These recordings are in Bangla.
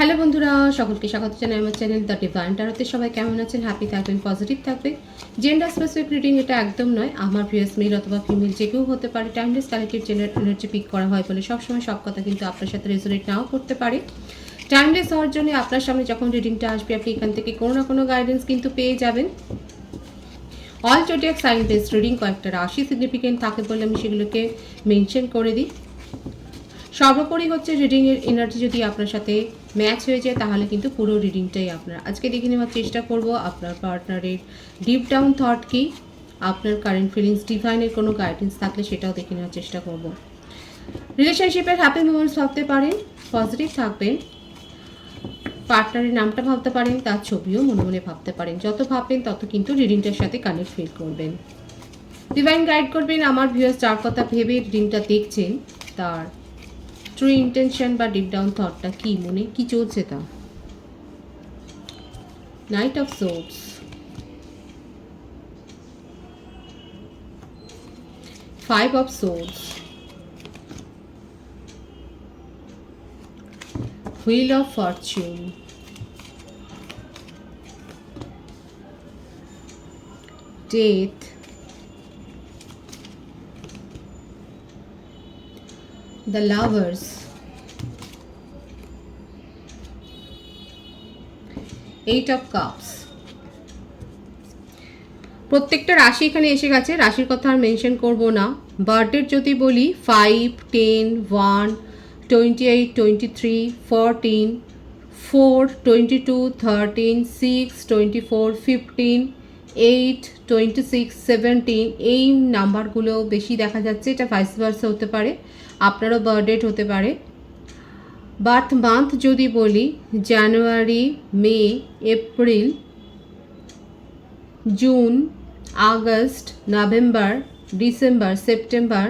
হ্যালো বন্ধুরা, সকলকে স্বাগত জানাই আমার চ্যানেল দ্য ডিভাইন ট্যারোতে। সবাই কেমন আছেন? হ্যাপি থাকবেন, পজিটিভ থাকবেন। জেন্ডার স্পেসিফিক রিডিং এটা একদম নয়। আমার ভিউয়ার্স মেল অথবা ফিমেল যে কেউ হতে পারে। Timeless collective gender energy pick করা হয় বলে সবসময় সব কথা কিন্তু আপনার সাথে রেজোনেট নাও করতে পারে। টাইমলেস হওয়ার জন্য আপনার সামনে যখন রিডিংটা আসবে আপনি এখান থেকে কোনো না কোনো গাইডেন্স কিন্তু পেয়ে যাবেন। All zodiac sign based reading, কয়েকটা রাশি সিগনিফিকেন্ট থাকে বলে আমি সেগুলোকে মেনশন করে দিই। সর্বোপরি হচ্ছে রিডিংয়ের এনার্জি যদি আপনার সাথে ম্যাচ হয়ে যায় তাহলে কিন্তু পুরো রিডিংটাই আপনার। আজকে দেখে নেওয়ার চেষ্টা করব আপনার পার্টনারের ডিপ ডাউন থট কি, আপনার কারেন্ট ফিলিংস, ডিভাইনের কোনো গাইডেন্স থাকলে সেটাও দেখে নেওয়ার চেষ্টা করব। রিলেশনশিপের হ্যাপি মোমেন্টস ভাবতে পারেন, পজিটিভ থাকবেন। পার্টনারের নামটা ভাবতে পারেন, তার ছবিও মনে মনে ভাবতে পারেন। যত ভাববেন তত কিন্তু রিডিংটার সাথে কানেক্ট ফিল করবেন। ডিভাইন গাইড করবেন আমার ভিউয়ার্স যার কথা ভেবে রিডিংটা দেখছেন তার ট্রু ইন্টেনশন বা ডিপ ডাউন থটটা কি, মনে কি চলছে তা। Night of swords, five of swords, wheel of Fortune, death, the lovers, eight of cups. প্রত্যেকটা রাশি এখানে এসে গেছে, রাশির কথা আর মেনশন করব না। বার্থডের যদি বলি 5, 10, 1, 28, 23, 14, 4, 22, 13, 6, 24, 15, 8, 26, 17 এই নাম্বারগুলো বেশি দেখা যাচ্ছে। এটা ভাইস ভার্সা হতে পারে, আপনারও বার্থডেট হতে পারে। বার্থ মান্থ যদি বলি January, May, April, June, August, November, December, September,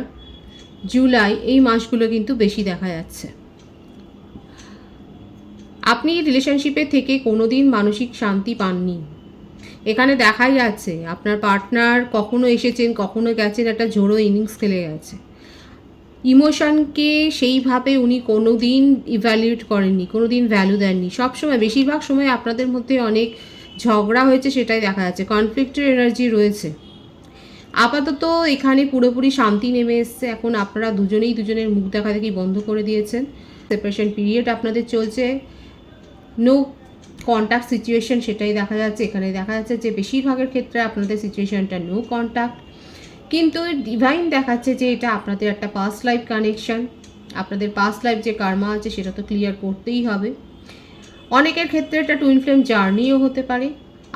July এই মাসগুলো কিন্তু বেশি দেখা যাচ্ছে। আপনি রিলেশনশিপে থেকে কোনোদিন মানসিক শান্তি পাননি। এখানে দেখাই যাচ্ছে আপনার পার্টনার কখনো এসেছেন কখনো গেছেন, একটা জোড়ো ইনিংস খেলে গেছে। ইমোশনকে সেইভাবে উনি কোনো দিন ইভ্যালুয়েট করেননি, কোনো দিন ভ্যালু দেননি। সবসময় বেশিরভাগ সময় আপনাদের মধ্যে অনেক ঝগড়া হয়েছে, সেটাই দেখা যাচ্ছে। কনফ্লিক্টের এনার্জি রয়েছে। আপাতত এখানে পুরোপুরি শান্তি নেমে এসছে। এখন আপনারা দুজনেই দুজনের মুখ দেখা দেখি বন্ধ করে দিয়েছেন। সেপারেশন পিরিয়ড আপনাদের চলছে, নো কন্ট্যাক্ট সিচুয়েশন সেটাই দেখা যাচ্ছে। এখানে দেখা যাচ্ছে যে বেশিরভাগের ক্ষেত্রে আপনাদের সিচুয়েশনটা নো কন্ট্যাক্ট, কিন্তু ডিভাইন দেখাচ্ছে যে এটা আপনাদের একটা পাস্ট লাইফ কানেকশন। আপনাদের পাস্ট লাইফ যে কার্মা আছে সেটা তো ক্লিয়ার করতেই হবে। অনেকের ক্ষেত্রে এটা টুইন ফ্লেম জার্নিও হতে পারে।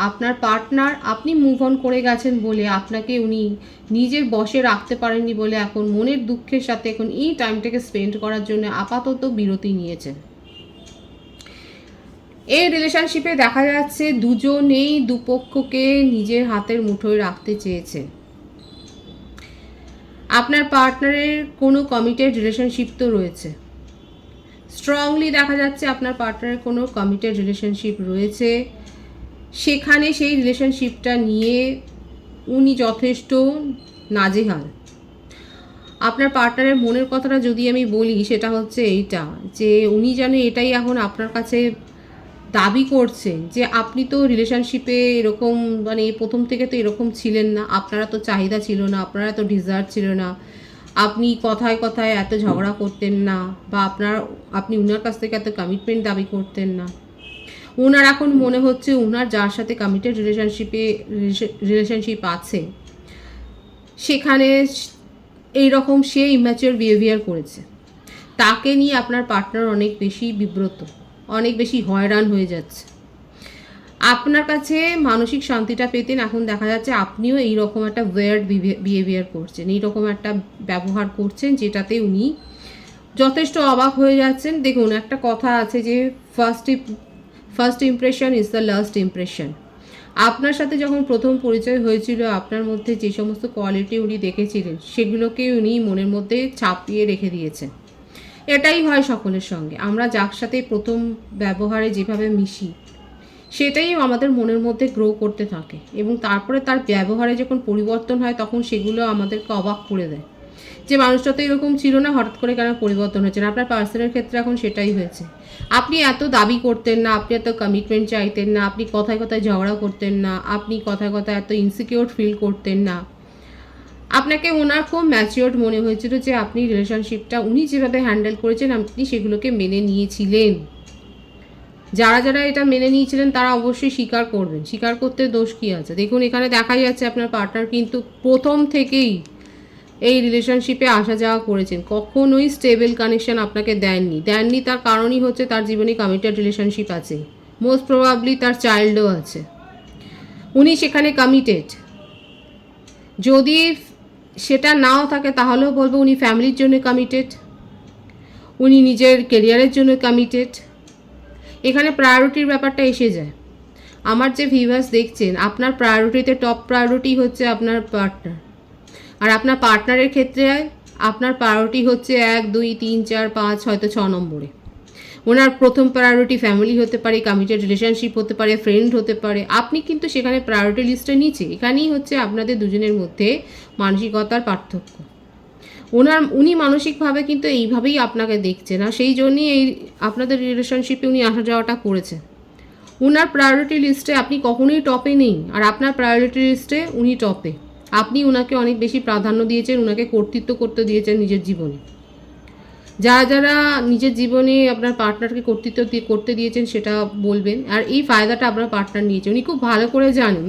আপনার পার্টনার, আপনি মুভ অন করে গেছেন বলে আপনাকে উনি নিজের বশে রাখতে পারেননি বলে এখন মনের দুঃখের সাথে এখন এই টাইমটাকে স্পেন্ড করার জন্য আপাতত বিরতি নিয়েছেন। এই রিলেশনশিপে দেখা যাচ্ছে দুজনেই দুপক্ষকে নিজের হাতের মুঠোয় রাখতে চেয়েছে। আপনার পার্টনারের কোনো কমিটেড রিলেশনশিপ তো রয়েছে, স্ট্রংলি দেখা যাচ্ছে আপনার পার্টনারের কোনো কমিটেড রিলেশনশিপ রয়েছে। সেখানে সেই রিলেশনশিপটা নিয়ে উনি যথেষ্ট নাজেহাল। আপনার পার্টনারের মনের কথাটা যদি আমি বলি সেটা হচ্ছে এইটা, যে উনি যেন এটাই এখন আপনার কাছে দাবি করছেন যে আপনি তো রিলেশনশিপে এরকম মানে প্রথম থেকে তো এরকম ছিলেন না, আপনারা তো চাহিদা ছিল না, আপনারা তো ডিজায়ার ছিল না, আপনি কথায় কথায় এত ঝগড়া করতেন না, বা আপনি উনার কাছ থেকে এত কমিটমেন্ট দাবি করতেন না। ওনার এখন মনে হচ্ছে ওনার যার সাথে কমিটেড রিলেশনশিপ আছে সেখানে এইরকম সে ইম্যাচিওর বিহেভিয়ার করেছে। তাকে নিয়ে আপনার পার্টনার অনেক বেশি বিব্রত, অনেক বেশি হয়রান হয়ে যাচ্ছে। আপনার কাছে মানসিক শান্তিটা পেতেন, এখন দেখা যাচ্ছে আপনিও এইরকম একটা ওয়ার্ড বিহেভিয়ার করছেন, এইরকম একটা ব্যবহার করছেন যেটাতে উনি যথেষ্ট অবাক হয়ে যাচ্ছেন। দেখুন, একটা কথা আছে যে first impression is the last impression. আপনার সাথে যখন প্রথম পরিচয় হয়েছিল আপনার মধ্যে যে সমস্ত কোয়ালিটি উনি দেখেছিলেন সেগুলোকে উনি মনের মধ্যে ছাপিয়ে রেখে দিয়েছেন। এটাই হয় সকলের সঙ্গে, আমরা যার সাথে প্রথম ব্যবহারে যেভাবে মিশি সেটাই আমাদের মনের মধ্যে গ্রো করতে থাকে, এবং তারপরে তার ব্যবহারে যখন পরিবর্তন হয় তখন সেগুলো আমাদেরকে অবাক করে দেয়। যে মানুষটা তো এরকম ছিল না, হঠাৎ করে কেন পরিবর্তন হয়েছে না। আপনার পার্সনের ক্ষেত্রে এখন সেটাই হয়েছে। আপনি এত দাবি করতেন না, আপনি এত কমিটমেন্ট চাইতেন না, আপনি কথায় কথায় ঝগড়া করতেন না, আপনি কথায় কথায় এত ইনসিকিউর ফিল করতেন না। আপনাকে ওনার খুব ম্যাচিওর্ড মনে হয়েছিল যে আপনি রিলেশনশিপটা উনি যেভাবে হ্যান্ডেল করেছেন আপনি সেগুলোকে মেনে নিয়েছিলেন। যারা যারা এটা মেনে নিয়েছিলেন তারা অবশ্যই স্বীকার করবেন, স্বীকার করতে দোষ কী আছে। দেখুন এখানে দেখাই যাচ্ছে আপনার পার্টনার কিন্তু প্রথম থেকেই এই রিলেশনশিপে আসা যাওয়া করেছেন, কখনোই স্টেবল কানেকশন আপনাকে দেননি। তার কারণই হচ্ছে তার জীবনে কমিটেড রিলেশনশিপ আছে, মোস্ট প্রবাবলি তার চাইল্ডও আছে, উনি সেখানে কমিটেড। যদি সেটা নাও থাকে তাহলেও বলবো উনি ফ্যামিলির জন্য কমিটেড, উনি নিজের কেরিয়ারের জন্য কমিটেড। এখানে প্রায়োরিটির ব্যাপারটা এসে যায়। আমার যে ভিউয়ার্স দেখছেন, আপনার প্রায়োরিটিতে টপ প্রায়োরিটি হচ্ছে আপনার পার্টনার, আর আপনার পার্টনারের ক্ষেত্রে আপনার প্রায়োরিটি হচ্ছে 1 2 3 4 5 হয়তো 6 নম্বরে। ওনার প্রথম প্রায়োরিটি ফ্যামিলি হতে পারে, কমিটেড রিলেশনশিপ হতে পারে, ফ্রেন্ড হতে পারে। আপনি কিন্তু সেখানে প্রায়োরিটি লিস্টের নিচে। এখানেই হচ্ছে আপনাদের দুজনের মধ্যে মানসিকতার পার্থক্য। উনি মানসিকভাবে কিন্তু এইভাবেই আপনাকে দেখছেন, আর সেই জন্যই এই আপনাদের রিলেশনশিপে উনি আসা যাওয়াটা করেছেন। ওনার প্রায়োরিটি লিস্টে আপনি কখনোই টপে নেই, আর আপনার প্রায়োরিটি লিস্টে উনি টপে। আপনি ওনাকে অনেক বেশি প্রাধান্য দিয়েছেন, ওনাকে কর্তৃত্ব করতে দিয়েছেন নিজের জীবনে। যারা যারা নিজের জীবনে আপনার পার্টনারকে কর্তৃত্ব করতে দিয়েছেন সেটা বলবেন, আর এই ফায়দাটা আপনার পার্টনার নিয়েছে। উনি খুব ভালো করে জানেন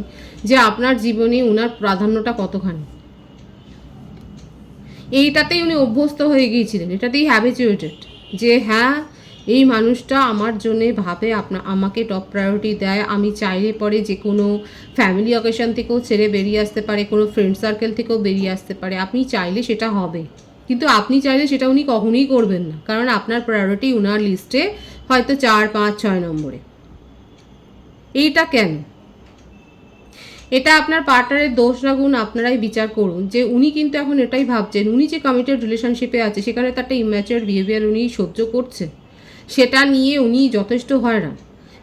যে আপনার জীবনে ওনার প্রাধান্যটা কতখানি। এইটাতেই উনি অভ্যস্ত হয়ে গিয়েছিলেন, এটাতেই হ্যাবিচুয়েটেড যে হ্যাঁ এই মানুষটা আমার জন্যে ভাবে, আমাকে টপ প্রায়োরিটি দেয়। আমি চাইলে পরে যে কোনো ফ্যামিলি অকেশন থেকেও ছেড়ে বেরিয়ে আসতে পারে, কোনো ফ্রেন্ড সার্কেল থেকেও বেরিয়ে আসতে পারে। আপনি চাইলে সেটা হবে, কিন্তু আপনি চাইলে সেটা উনি কখনোই করবেন না, কারণ আপনার প্রায়োরিটি উনার লিস্টে হয়তো 4 5 6 নম্বরে। এইটা কেন? এটা আপনার পার্টনারের দোষ না গুণ আপনারাই বিচার করুন। যে উনি কিন্তু এখন এটাই ভাবছেন, উনি যে কমিটেড রিলেশনশিপে আছে সেখানে তার একটা ইম্যাচিওর বিহেভিয়ার উনি সহ্য করছে, সেটা নিয়ে উনি যথেষ্ট হয়রান।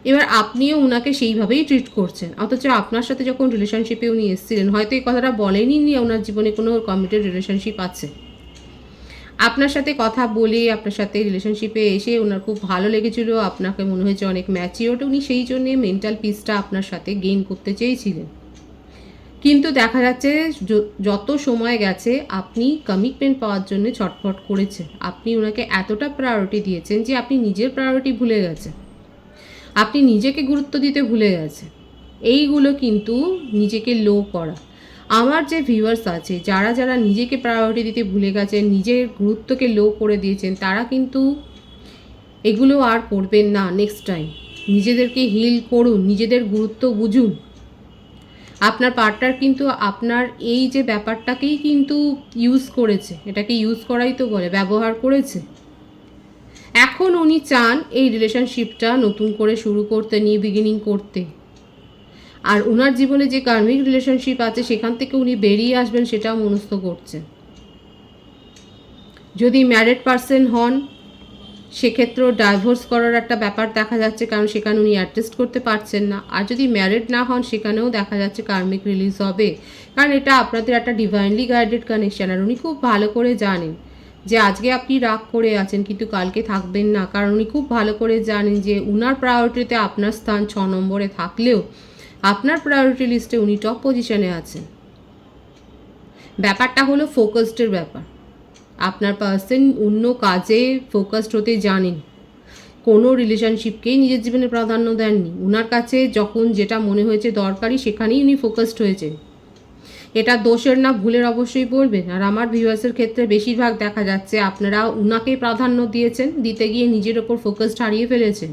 এবার আপনিও উনাকে সেইভাবেই ট্রিট করছেন, অথচ আপনার সাথে যখন রিলেশনশিপে উনি এসেছিলেন হয়তো এই কথাটা বলেনি নি ওনার জীবনে কোনো কমিটেড রিলেশনশিপ আছে। আপনার সাথে কথা বলে আপনার সাথে রিলেশনশিপে এসে ওনার খুব ভালো লেগেছিল, আপনাকে মনে হয়েছে অনেক ম্যাচিওর্ড, উনি সেই জন্যে মেন্টাল পিসটা আপনার সাথে গেইন করতে চেয়েছিলেন। কিন্তু দেখা যাচ্ছে যত সময় গেছে আপনি কমিটমেন্ট পাওয়ার জন্য ছটফট করেছেন। আপনি ওনাকে এতটা প্রায়োরিটি দিয়েছেন যে আপনি নিজের প্রায়োরিটি ভুলে গেছেন, আপনি নিজেকে গুরুত্ব দিতে ভুলে গেছেন। এইগুলো কিন্তু নিজেকে লো করা। আমার যে ভিউয়ার্স আছে যারা যারা নিজেকে প্রায়োরিটি দিতে ভুলে গেছেন, নিজের গুরুত্বকে লো করে দিয়েছেন, তারা কিন্তু এগুলো আর করবেন না নেক্সট টাইম। নিজেদেরকে হিল করুন, নিজেদের গুরুত্ব বুঝুন। আপনার পার্টনার কিন্তু আপনার এই যে ব্যাপারটাকেই কিন্তু ইউজ করেছে, এটাকে ইউজ করাই তো বলে, ব্যবহার করেছে। এখন উনি চান এই রিলেশনশিপটা নতুন করে শুরু করতে, নিউ বিগিনিং করতে। আর ওনার জীবনে যে কার্মিক রিলেশনশিপ আছে সেখান থেকে উনি বেরিয়ে আসবেন সেটাও মনস্থ করছেন। যদি ম্যারিড পারসন হন সেক্ষেত্রেও ডাইভোর্স করার একটা ব্যাপার দেখা যাচ্ছে, কারণ সেখানে উনি অ্যাডজাস্ট করতে পারছেন না। আর যদি ম্যারিড না হন সেখানেও দেখা যাচ্ছে কার্মিক রিলিজ হবে, কারণ এটা আপনাদের একটা ডিভাইনলি গাইডেড কানেকশন। আর উনি খুব ভালো করে জানেন যে আজকে আপনি রাগ করে আছেন কিন্তু কালকে থাকবেন না, কারণ উনি খুব ভালো করে জানেন যে উনার প্রায়োরিটিতে আপনার স্থান 6 নম্বরে থাকলেও আপনার প্রায়োরিটি লিস্টে উনি টপ পজিশনে আছেন। ব্যাপারটা হলো ফোকাসডের ব্যাপার। আপনার পার্সন অন্য কাজে ফোকাসড হতে জানেন, কোনো রিলেশনশিপকেই নিজের জীবনে প্রাধান্য দেননি। ওনার কাছে যখন যেটা মনে হয়েছে দরকারি সেখানেই উনি ফোকাসড হয়েছেন। এটা দোষের না ভুলের অবশ্যই বলবেন। আর আমার ভিউয়ার্সের ক্ষেত্রে বেশিরভাগ দেখা যাচ্ছে আপনারা উনাকে প্রাধান্য দিয়েছেন, দিতে গিয়ে নিজের ওপর ফোকাসড হারিয়ে ফেলেছেন।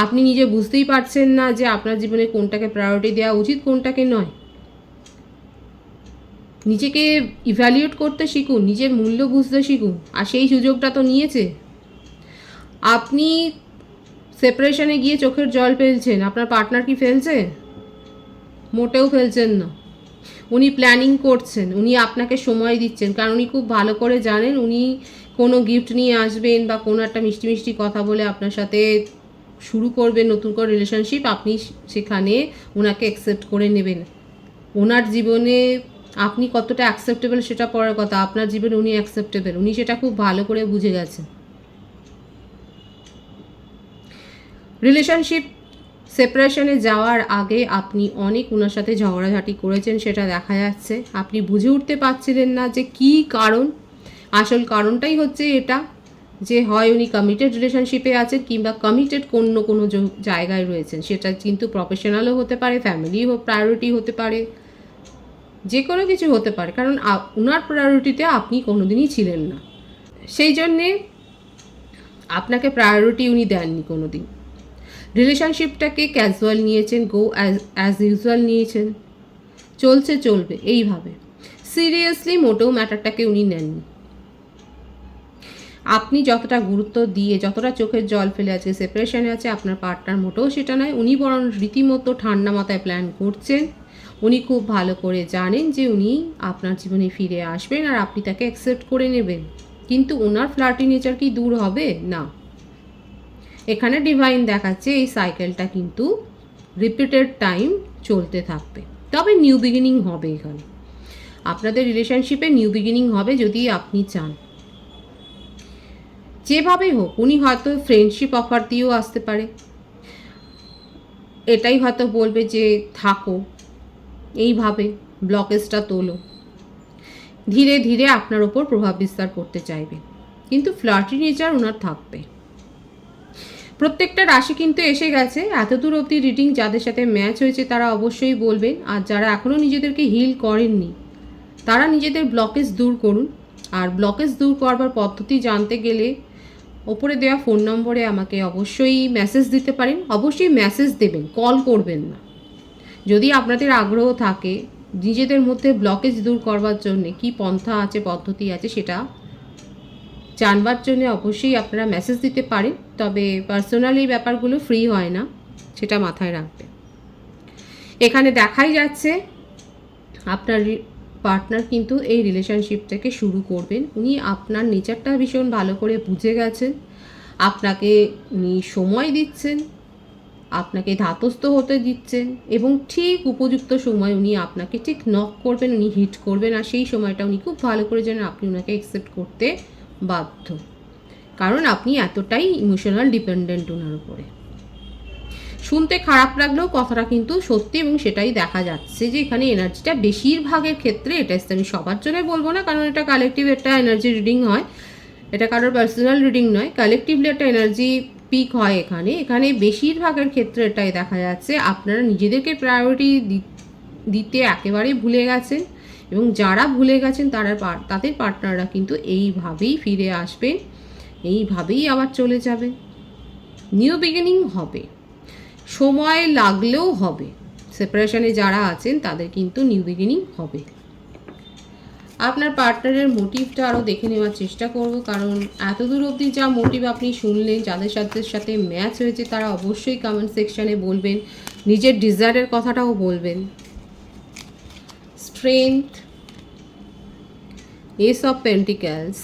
আপনি নিজে বুঝতেই পারছেন না যে আপনার জীবনে কোনটাকে প্রায়োরিটি দেওয়া উচিত, কোনটাকে নয়। নিজেকে ইভ্যালুয়েট করতে শিখুন, নিজের মূল্য বুঝতে শিখুন। আর সেই সুযোগটা তো নিয়েছে। আপনি সেপারেশনে গিয়ে চোখের জল ফেলছেন, আপনার পার্টনার কি ফেলছে? মোটেও ফেলছেন না। উনি প্ল্যানিং করছেন, উনি আপনাকে সময় দিচ্ছেন, কারণ উনি খুব ভালো করে জানেন উনি কোনো গিফট নিয়ে আসবেন বা কোনো একটা মিষ্টি মিষ্টি কথা বলে আপনার সাথে শুরু করবেন নতুন করে রিলেশনশিপ, আপনি সেখানে ওনাকে অ্যাকসেপ্ট করে নেবেন। ওনার জীবনে আপনি কতটা অ্যাকসেপ্টেবল সেটা পরের কথা, আপনার জীবনে উনি অ্যাকসেপ্টেবল, উনি সেটা খুব ভালো করে বুঝে গেছেন। রিলেশনশিপ সেপারেশনে যাওয়ার আগে আপনি অনেক ওনার সাথে ঝগড়াঝাটি করেছেন, সেটা দেখা যাচ্ছে। আপনি বুঝে উঠতে পারছিলেন না যে কী কারণ। আসল কারণটাই হচ্ছে এটা যে হয় উনি কমিটেড রিলেশনশিপে আছেন কিংবা কমিটেড কোনো কোনো জায়গায় রয়েছেন। সেটা কিন্তু প্রফেশনালও হতে পারে, ফ্যামিলি প্রায়োরিটি হতে পারে, যে কোনো কিছু হতে পারে, কারণ ওনার প্রায়োরিটিতে আপনি কোনোদিনই ছিলেন না। সেই জন্যে আপনাকে প্রায়োরিটি উনি দেননি কোনো দিন। রিলেশনশিপটাকে ক্যাজুয়াল নিয়েছেন, গো অ্যাজ ইউজুয়াল নিয়েছেন, চলছে চলবে এইভাবে। সিরিয়াসলি মোটেও ম্যাটারটাকে উনি নেননি। আপনি যতটা গুরুত্ব দিয়ে, যতটা চোখের জল ফেলে আজকে সেপারেশনে আছে, আপনার পার্টনার মোটেও সেটা নয়। উনি বরং রীতিমতো ঠান্ডা মাথায় প্ল্যান করছেন। উনি খুব ভালো করে জানেন যে উনি আপনার জীবনে ফিরে আসবেন আর আপনি তাকে অ্যাকসেপ্ট করে নেবেন। কিন্তু ওনার ফ্লার্টি নেচার কি দূর হবে? না। এখানে ডিভাইন দেখাচ্ছে এই সাইকেলটা কিন্তু রিপিটেড টাইম চলতে থাকবে, তবে নিউ বিগিনিং হবে। এখানে আপনাদের রিলেশনশিপে নিউ বিগিনিং হবে যদি আপনি চান। যেভাবে হোক উনি হয়তো ফ্রেন্ডশিপ অফার দিয়েও আসতে পারে, এটাই হয়তো বলবে যে থাকো, এইভাবে ব্লকেজটা তোলো, ধীরে ধীরে আপনার ওপর প্রভাব বিস্তার করতে চাইবে, কিন্তু ফ্লার্টি নেচার ওনার থাকবে। প্রত্যেকটা রাশি কিন্তু এসে গেছে। এতদূর অবধি রিডিং যাদের সাথে ম্যাচ হয়েছে তারা অবশ্যই বলবেন, আর যারা এখনও নিজেদেরকে হিল করেননি তারা নিজেদের ব্লকেজ দূর করুন। আর ব্লকেজ দূর করবার পদ্ধতি জানতে গেলে ওপরে দেওয়া ফোন নম্বরে আমাকে অবশ্যই মেসেজ দিতে পারেন। অবশ্যই মেসেজ দেবেন, কল করবেন না। যদি আপনাদের আগ্রহ থাকে নিজেদের মধ্যে ব্লকেজ দূর করবার জন্য কি পন্থা আছে, পদ্ধতি আছে, সেটা জানবার জন্য অবশ্যই আপনারা মেসেজ দিতে পারেন। তবে পার্সোনালি এই ব্যাপারগুলো ফ্রি হয় না, সেটা মাথায় রাখবেন। এখানে দেখাই যাচ্ছে আপনার পার্টনার কিন্তু এই রিলেশনশিপটাকে শুরু করবেন। উনি আপনার নেচারটা ভীষণ ভালো করে বুঝে গেছেন। আপনাকে উনি সময় দিচ্ছেন, আপনাকে ধাতস্থ হতে দিচ্ছেন, এবং ঠিক উপযুক্ত সময় উনি আপনাকে ঠিক নক করবেন, উনি হিট করবেন। আর সেই সময়টা উনি খুব ভালো করে জানেন আপনি ওনাকে অ্যাকসেপ্ট করতে বাধ্য, কারণ আপনি এতটাই ইমোশনাল ডিপেন্ডেন্ট ওনার উপরে। শুনতে খারাপ লাগলেও কথাটা কিন্তু সত্যি, এবং সেটাই দেখা যাচ্ছে যে এখানে এনার্জিটা বেশিরভাগের ক্ষেত্রে, এটা আমি সবার জন্য বলবো না কারণ এটা কালেকটিভ একটা এনার্জি রিডিং হয়, এটা কারোর পার্সোনাল রিডিং নয়, কালেকটিভলি একটা এনার্জি পিক হয়। এখানে বেশিরভাগের ক্ষেত্রে এটাই দেখা যাচ্ছে আপনারা নিজেদেরকে প্রায়োরিটি দিতে একেবারেই ভুলে গেছেন, এবং যারা ভুলে গেছেন তাদের পার্টনাররা কিন্তু এইভাবেই ফিরে আসবেন, এইভাবেই আবার চলে যাবে। নিউ বিগিনিং হবে, সময় লাগলেও হবে। সেপারেশনে যারা আছেন তাদের কিন্তু নিউ বিগিনিং হবে। আপনার পার্টনারের মোটিভটা আরও দেখে নেওয়ার চেষ্টা করব, কারণ এতদূর অবধি যা মোটিভ আপনি শুনলেন, যাদের সাথে ম্যাচ হয়েছে তারা অবশ্যই কমেন্ট সেকশানে বলবেন, নিজের ডিজায়ারের কথাটাও বলবেন। Strength, S of পেন্টিক্যালস,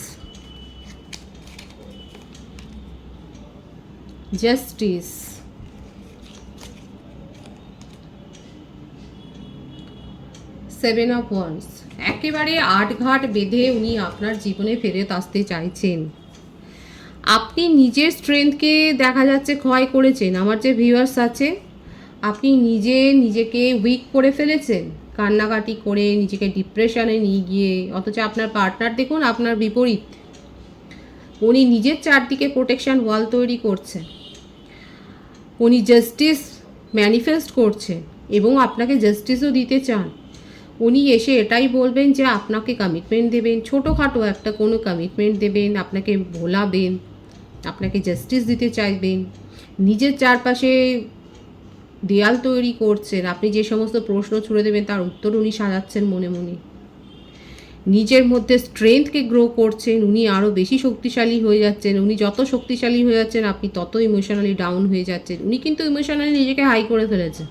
justice, seven of wands. একেবারে আটঘাট বেঁধে উনি আপনার জীবনে ফেরত আসতে চাইছেন। আপনি নিজের স্ট্রেংথকে দেখা যাচ্ছে ক্ষয় করেছেন। আমার যে ভিউয়ার্স আছে, আপনি নিজেকে উইক করে ফেলেছেন, কান্নাকাটি করে নিজেকে ডিপ্রেশনে নিয়ে গিয়ে, অথচ আপনার পার্টনার দেখুন আপনার বিপরীত। উনি নিজের চারদিকে প্রোটেকশন ওয়াল তৈরি করছেন, উনি জাস্টিস ম্যানিফেস্ট করছেন এবং আপনাকে জাস্টিসও দিতে চান। উনি এসে এটাই বলবেন যে আপনাকে কমিটমেন্ট দেবেন, ছোটোখাটো একটা কোনো কমিটমেন্ট দেবেন, আপনাকে ভোলাবেন, আপনাকে জাস্টিস দিতে চাইবেন। নিজের চারপাশে দেয়াল তৈরি করছেন, আপনি যে সমস্ত প্রশ্ন ছুড়ে দেবেন তার উত্তর উনি সাজাচ্ছেন মনে মনে। নিজের মধ্যে স্ট্রেংথকে গ্রো করছেন, উনি আরও বেশি শক্তিশালী হয়ে যাচ্ছেন। উনি যত শক্তিশালী হয়ে যাচ্ছেন আপনি তত ইমোশনালি ডাউন হয়ে যাচ্ছেন। উনি কিন্তু ইমোশনালি নিজেকে হাই করে ফেলেছে।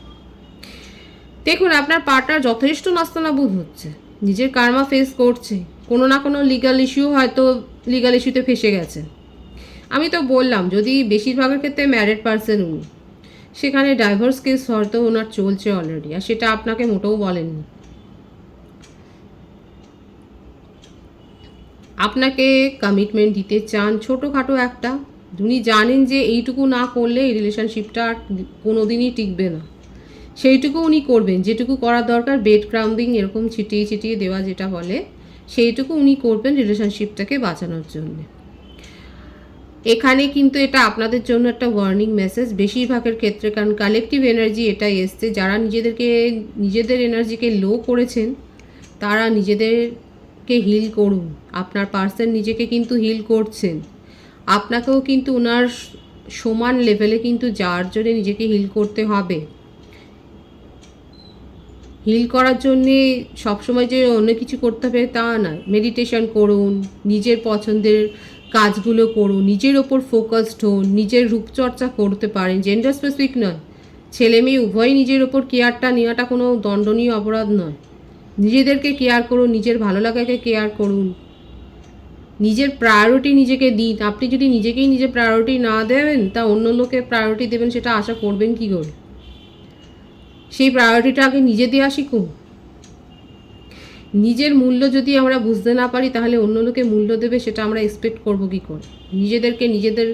দেখুন আপনার পার্টনার যথেষ্ট নাস্তানাবুদ হচ্ছে, নিজের কার্মা ফেস করছে, কোনো না কোনো লিগাল ইস্যু, হয়তো লিগাল ইস্যুতে ফেসে গেছে। আমি তো বললাম যদি বেশিরভাগের ক্ষেত্রে ম্যারিড পার্সন উনি, সেখানে ডাইভোর্স কেস হয়তো ওনার চলছে অলরেডি, আর সেটা আপনাকে মোটেও বলেননি। আপনাকে কমিটমেন্ট দিতে চান ছোটোখাটো একটা, উনি জানেন যে এইটুকু না করলে এই রিলেশনশিপটা আর কোনো দিনই টিকবে না, সেইটুকু উনি করবেন। যেটুকু করার দরকার, বেড ক্রাম্বিং এরকম ছিটিয়ে ছিটিয়ে দেওয়া যেটা বলে, সেইটুকু উনি করবেন রিলেশনশিপটাকে বাঁচানোর জন্য। এখানে কিন্তু এটা আপনাদের জন্য একটা ওয়ার্নিং মেসেজ বেশিরভাগের ক্ষেত্রে, কারণ কালেকটিভ এনার্জি এটাই এসছে। যারা নিজেদের এনার্জিকে লো করেছেন তারা নিজেদেরকে হিল করুন। আপনার পার্সন নিজেকে কিন্তু হিল করছেন, আপনাকেও কিন্তু ওনার সমান লেভেলে কিন্তু যার জন্য নিজেকে হিল করতে হবে। হিল করার জন্যে সবসময় যে অন্য কিছু করতে হবে তা নয়। মেডিটেশন করুন, নিজের পছন্দের কাজগুলো করুন, নিজের ওপর ফোকাসড হন, নিজের রূপচর্চা করতে পারেন। জেন্ডার স্পেসিফিক নয়, ছেলে মেয়ে উভয়ই নিজের ওপর কেয়ারটা নেওয়াটা কোনো দণ্ডনীয় অপরাধ নয়। নিজেদেরকে কেয়ার করুন, নিজের ভালো লাগাকে কেয়ার করুন, নিজের প্রায়োরিটি নিজেকে দিন। আপনি যদি নিজেকেই নিজের প্রায়োরিটি না দেবেন, তা অন্য লোকের প্রায়োরিটি দেবেন সেটা আশা করবেন কী করে? সেই প্রায়োরিটিটা আগে নিজে দেওয়া শিখুন। নিজের মূল্য যদি আমরা বুঝতে না পারি, তাহলে অন্য লোকে মূল্য দেবে সেটা আমরা এক্সপেক্ট করব কী করে? নিজেদেরকে নিজেদের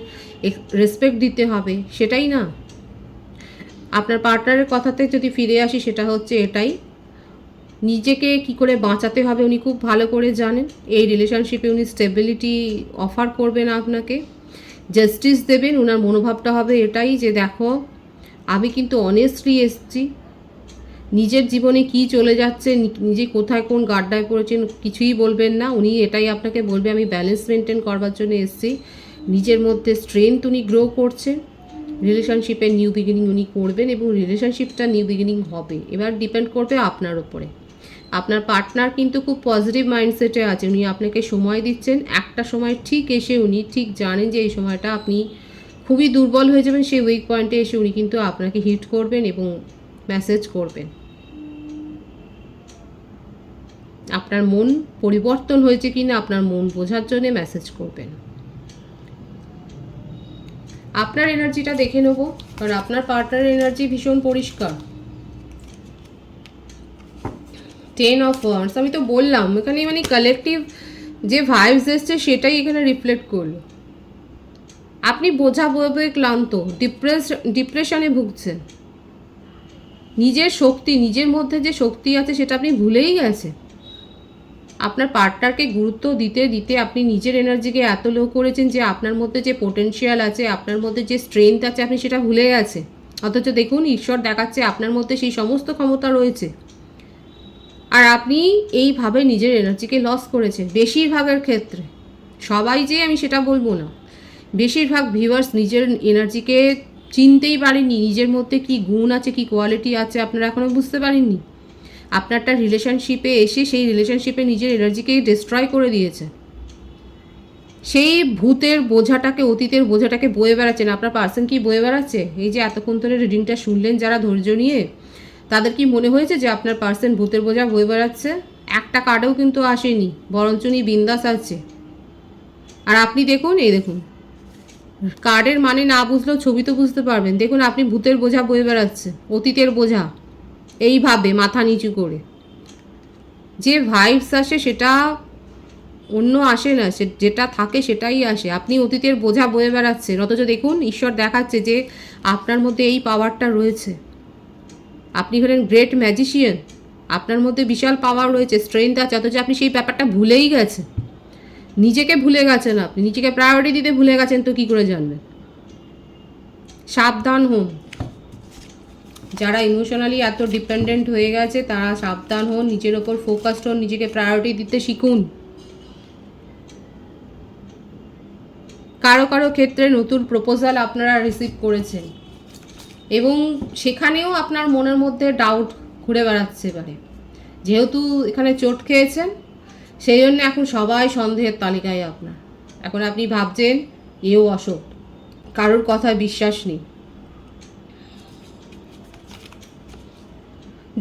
রেসপেক্ট দিতে হবে, সেটাই না? আপনার পার্টনারের কথাতে যদি ফিরে আসি, সেটা হচ্ছে এটাই, নিজেকে কি করে বাঁচাতে হবে উনি খুব ভালো করে জানেন। এই রিলেশনশিপে উনি স্টেবিলিটি অফার করবেন, আপনাকে জাস্টিস দেবেন। ওনার মনোভাবটা হবে এটাই যে দেখো, আমি কিন্তু অনেস্টলি এসছি, নিজের জীবনে কি চলে যাচ্ছে, নিজে কোথায় কোন গাড্ডায় পড়েছেন কিছুই বলবেন না। উনি এটাই আপনাকে বলবে, আমি ব্যালেন্স মেনটেন করবার জন্য এসেছি। নিজের মধ্যে স্ট্রেংথ উনি গ্রো করছেন, রিলেশনশিপের নিউ বিগিনিং উনি করবেন এবং রিলেশনশিপটা নিউ বিগিনিং হবে। এবার ডিপেন্ড করবে আপনার ওপরে। আপনার পার্টনার কিন্তু খুব পজিটিভ মাইন্ডসেটে আছে, উনি আপনাকে সময় দিচ্ছেন। একটা সময় ঠিক এসে উনি ঠিক জানেন যে এই সময়টা আপনি খুবই দুর্বল হয়ে যাবেন, সেই উইক পয়েন্টে এসে উনি কিন্তু আপনাকে হিট করবেন এবং মেসেজ করবেন। আপনার মন পরিবর্তন হয়েছে কিনা আপনার মন বোঝার জন্য মেসেজ করবেন। আপনার এনার্জিটা দেখে নেব, কারণ আপনার পার্টনারের এনার্জি ভীষণ পরিষ্কার। 10 অফ ওয়ান্ডস, আমি তো বললাম এখানে মানে কালেকটিভ যে ভাইবস এসছে সেটাই এখানে রিফ্লেক্ট করলো। আপনি বোঝা বয়ে ক্লান্ত, ডিপ্রেশনে ভুগছেন। নিজের শক্তি, নিজের মধ্যে যে শক্তি আছে সেটা আপনি ভুলেই গেছেন। আপনার পার্টনারকে গুরুত্ব দিতে দিতে আপনি নিজের এনার্জিকে এত লো করেছেন যে আপনার মধ্যে যে পোটেনশিয়াল আছে, আপনার মধ্যে যে স্ট্রেংথ আছে, আপনি সেটা ভুলে গেছেন। অথচ দেখুন, ঈশ্বর দেখাচ্ছে আপনার মধ্যে সেই সমস্ত ক্ষমতা রয়েছে, আর আপনি এইভাবে নিজের এনার্জিকে লস করেছেন। বেশিরভাগের ক্ষেত্রে, সবাই যে আমি সেটা বলবো না, বেশিরভাগ ভিউয়ার্স নিজের এনার্জিকে চিনতেই পারেননি। নিজের মধ্যে কি গুণ আছে, কি কোয়ালিটি আছে আপনারা এখনও বুঝতে পারেননি। আপনারটা রিলেশনশিপে এসে সেই রিলেশনশিপে নিজের এনার্জিকেই ডিস্ট্রয় করে দিয়েছে। সেই ভূতের বোঝাটাকে, অতীতের বোঝাটাকে বয়ে বেড়াচ্ছেন। আপনার পার্সন কি বয়ে বেড়াচ্ছে? এই যে এতক্ষণ ধরে রিডিংটা শুনলেন যারা ধৈর্য নিয়ে, তাদের কি মনে হয়েছে যে আপনার পার্সন ভূতের বোঝা বয়ে বেড়াচ্ছে? একটা কার্ডেও কিন্তু আসেনি, বরঞ্চ উনি বিন্দাস আছে। আর আপনি দেখুন, এই দেখুন, কার্ডের মানে না বুঝলেও ছবি তো বুঝতে পারবেন। দেখুন, আপনি ভূতের বোঝা বয়ে বেড়াচ্ছে, অতীতের বোঝা, এইভাবে মাথা নিচু করে। যে ভাইবস আসে সেটা অন্য আসে না, যেটা থাকে সেটাই আসে। আপনি অতীতের বোঝা বয়ে বেড়াচ্ছেন, অথচ দেখুন ঈশ্বর দেখাচ্ছে যে আপনার মধ্যে এই পাওয়ারটা রয়েছে। আপনি হলেন গ্রেট ম্যাজিশিয়ান, আপনার মধ্যে বিশাল পাওয়ার রয়েছে, স্ট্রেংথ আছে, অথচ আপনি সেই ব্যাপারটা ভুলেই গেছেন। নিজেকে ভুলে গেছেন, আপনি নিজেকে প্রায়োরিটি দিতে ভুলে গেছেন, তো কী করে জানবেন? সাবধান হন। যারা ইমোশনালি এত ডিপেন্ডেন্ট হয়ে গেছে তারা সাবধান হন, নিজের ওপর ফোকাসড হন, নিজেকে প্রায়োরিটি দিতে শিখুন। কারো কারো ক্ষেত্রে নতুন প্রপোজাল আপনারা রিসিভ করেছেন এবং সেখানেও আপনার মনের মধ্যে ডাউট ঘুরে বেড়াচ্ছে। এবারে যেহেতু এখানে চোট খেয়েছেন, সেই জন্য এখন সবাই সন্দেহের তালিকায় আপনার। এখন আপনি ভাবছেন এও অসৎ, কারোর কথায় বিশ্বাস নেই।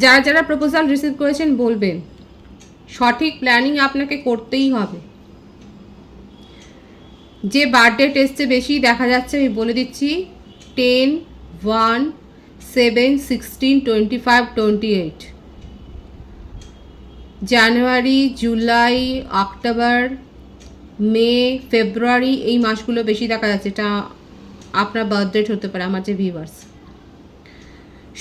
যারা যারা প্রপোজাল রিসিভ করেছেন বলবেন, সঠিক প্ল্যানিং আপনাকে করতেই হবে। যে বার্থডে টেস্টে বেশি দেখা যাচ্ছে আমি বলে দিচ্ছি, 10, 1, 7, 16, 25, 28, জানুয়ারি, জুলাই, অক্টোবর, মে, ফেব্রুয়ারি এই মাসগুলো বেশি দেখা যাচ্ছে। এটা আপনার বার্থ ডেট হতে পারে আমার যে ভিউয়ার্স।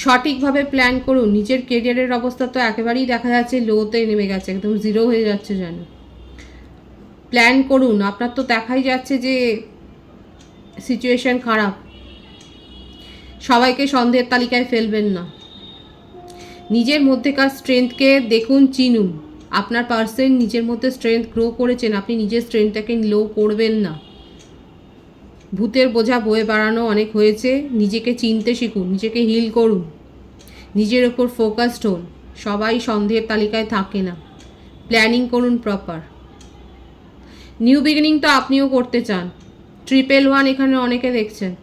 সঠিকভাবে প্ল্যান করুন। নিজের কেরিয়ারের অবস্থা তো একেবারেই দেখা যাচ্ছে লোতে নেমে গেছে, একদম জিরো হয়ে যাচ্ছে যেন। প্ল্যান করুন। আপনার তো দেখাই যাচ্ছে যে সিচুয়েশন খারাপ। সবাইকে সন্দেহের তালিকায় ফেলবেন না। নিজের মধ্যেকার স্ট্রেংথকে দেখুন, চিনুন। আপনার পার্সন নিজের মধ্যে স্ট্রেংথ গ্রো করেছেন, আপনি নিজের স্ট্রেংথটাকে লো করবেন না। ভূতের বোঝা বয়ে বেড়ানো অনেক হয়েছে। নিজেকে চিনতে শিখুন, নিজেকে হিল করুন, নিজের ওপর ফোকাসড হন। সবাই সন্দেহের তালিকায় থাকে না। প্ল্যানিং করুন প্রপার। নিউ বিগিনিং তো আপনিও করতে চান। 111 এখানে অনেকে দেখছেন।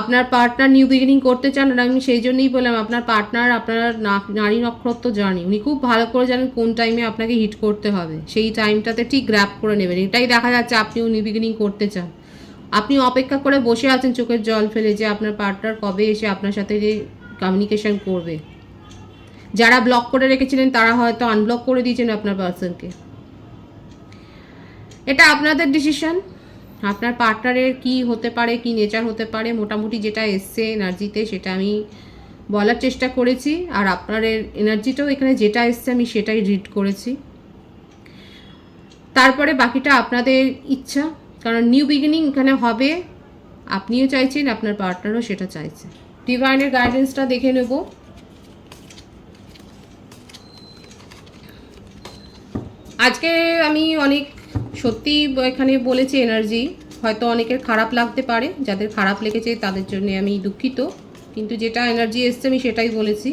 আপনার পার্টনার নিউ বিগিনিং করতে চান, আর আমি সেই জন্যই বললাম আপনার পার্টনার আপনার নারী নক্ষত্র জানি, উনি খুব ভালো করে জানেন কোন টাইমে আপনাকে হিট করতে হবে। সেই টাইমটাতে ঠিক গ্র্যাব করে নেবেন। এটাই দেখা যাচ্ছে আপনিও নিউ বিগিনিং করতে চান। আপনি অপেক্ষা করে বসে আছেন চোখের জল ফেলে যে আপনার পার্টনার কবে এসে আপনার সাথে যে কমিউনিকেশন করবে। যারা ব্লক করে রেখেছিলেন তারা হয়তো আনব্লক করে দিয়েছেন আপনার পার্সনকে। এটা আপনাদের ডিসিশন। আপনার পার্টনারের কি হতে পারে, কি নেচার হতে পারে, মোটামুটি যেটা এসছে এনার্জিতে সেটা আমি বলার চেষ্টা করেছি। আর আপনার এনার্জিটাও এখানে যেটা এসছে আমি সেটাই রিড করেছি। তারপরে বাকিটা আপনাদের ইচ্ছা, কারণ নিউ বিগিনিং এখানে হবে। আপনিও চাইছেন, আপনার পার্টনারও সেটা চাইছে। ডিভাইনের গাইডেন্সটা দেখে নেব। আজকে আমি অনেক সত্যি এখানে বলেছি এনার্জি, হয়তো অনেকের খারাপ লাগতে পারে। যাদের খারাপ লেগেছে তাদের জন্য আমি দুঃখিত, কিন্তু যেটা এনার্জি এসছে আমি সেটাই বলেছি।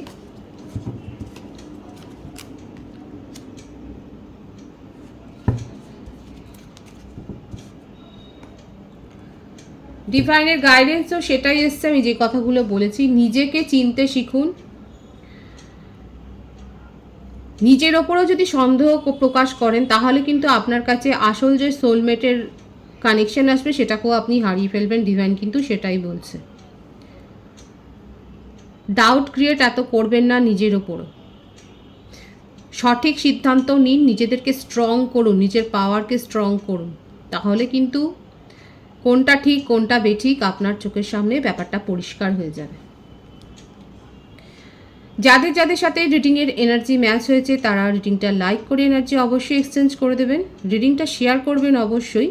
ডিভাইনের গাইডেন্সও সেটাই এসছে, আমি যে কথাগুলো বলেছি। নিজেকে চিনতে শিখুন। নিজের ওপরেও যদি সন্দেহ প্রকাশ করেন তাহলে কিন্তু আপনার কাছে আসল যে সোলমেটের কানেকশন আসবে সেটাকেও আপনি হারিয়ে ফেলবেন। ডিভাইন কিন্তু সেটাই বলছে। ডাউট ক্রিয়েট এত করবেন না নিজের ওপরও। সঠিক সিদ্ধান্ত নিন, নিজেদেরকে স্ট্রং করুন, নিজের পাওয়ারকে স্ট্রং করুন। তাহলে কিন্তু কোনটা ঠিক কোনটা বেঠিক আপনার চোখের সামনে ব্যাপারটা পরিষ্কার হয়ে যাবে। যাদের যাদের সাথে রিডিংয়ের এনার্জি ম্যাচ হয়েছে তারা রিডিংটা লাইক করে এনার্জি অবশ্যই এক্সচেঞ্জ করে দেবেন। রিডিংটা শেয়ার করবেন অবশ্যই।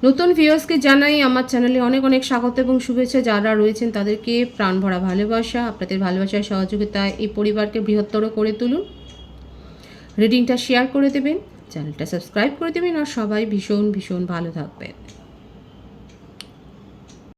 নতুন ভিউয়ার্সকে জানাই আমার চ্যানেলে অনেক অনেক স্বাগত এবং শুভেচ্ছা। যারা রয়েছেন তাদেরকে প্রাণ ভরা ভালোবাসা। আপনাদের ভালোবাসার সহযোগিতায় এই পরিবারকে বৃহত্তর করে তুলুন। রিডিংটা শেয়ার করে দেবেন, চ্যানেলটা সাবস্ক্রাইব করে দেবেন, আর সবাই ভীষণ ভীষণ ভালো থাকবেন।